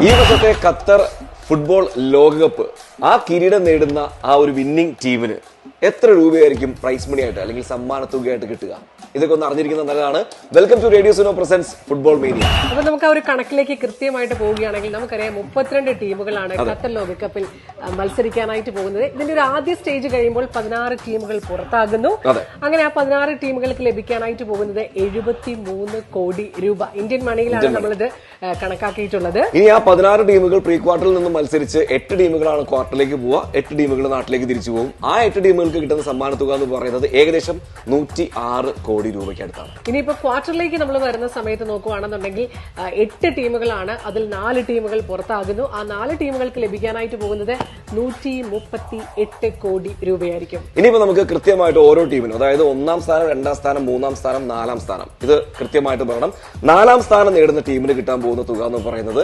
ഈ വർഷത്തെ Qatar football ലോകകപ്പ് ആ കിരീടം നേടുന്ന ആ ഒരു വിന്നിംഗ് ടീമിന് എത്ര രൂപയായിരിക്കും പ്രൈസ് മണി ആയിട്ട് അല്ലെങ്കിൽ സമ്മാന തുകയായിട്ട് കിട്ടുക? ഇതൊക്കെ ഒന്ന് അറിഞ്ഞിരിക്കുന്നത് നല്ലതാണ്. Welcome to radio Suno presents football media. അപ്പൊ നമുക്ക് ആ ഒരു കണക്കിലേക്ക് കൃത്യമായിട്ട് പോവുകയാണെങ്കിൽ നമുക്കറിയാം 32 ടീമുകളാണ് ഖത്തർ ലോകകപ്പിൽ മത്സരിക്കാനായിട്ട് പോകുന്നത്. ഇതിന്റെ ഒരു ആദ്യ സ്റ്റേജ് കഴിയുമ്പോൾ 16 ടീമുകൾ പുറത്താകുന്നു. അങ്ങനെ ആ 16 ടീമുകൾക്ക് ലഭിക്കാനായിട്ട് പോകുന്നത് 73 കോടി രൂപ ഇന്ത്യൻ മണിയിലാണ് നമ്മളിത് കണക്കാക്കിയിട്ടുള്ളത്. ഇനി ആ 16 ടീമുകൾ പ്രീ ക്വാർട്ടറിൽ നിന്ന് മത്സരിച്ച് 8 ടീമുകളാണ് ക്വാർട്ടറിലേക്ക് പോവുക. 8 ടീമുകൾ നാട്ടിലേക്ക് തിരിച്ചു പോകും. ആ 8 ടീമുകൾക്ക് കിട്ടുന്ന സമ്മാന തുക എന്ന് പറയുന്നത് ഏകദേശം 106 കോടി രൂപയ്ക്ക് അടുത്താണ്. ഇനിയിപ്പോ ക്വാർട്ടറിലേക്ക് നമ്മൾ വരുന്ന സമയത്ത് നോക്കുകയാണെന്നുണ്ടെങ്കിൽ 8 ടീമുകളാണ്, അതിൽ 4 ടീമുകൾ പുറത്താകുന്നു. ആ 4 ടീമുകൾക്ക് ലഭിക്കാനായിട്ട് പോകുന്നത് 138 കോടി രൂപയായിരിക്കും. ഇനിയിപ്പോ നമുക്ക് കൃത്യമായിട്ട് ഓരോ ടീമിനും, അതായത് 1-ാം സ്ഥാനം, 2-ാം സ്ഥാനം, 3-ാം സ്ഥാനം, 4-ാം സ്ഥാനം, ഇത് കൃത്യമായിട്ട് പറയണം. 4-ാം സ്ഥാനം നേടുന്ന ടീമിന് കിട്ടാൻ പോകുന്ന തുക എന്ന് പറയുന്നത്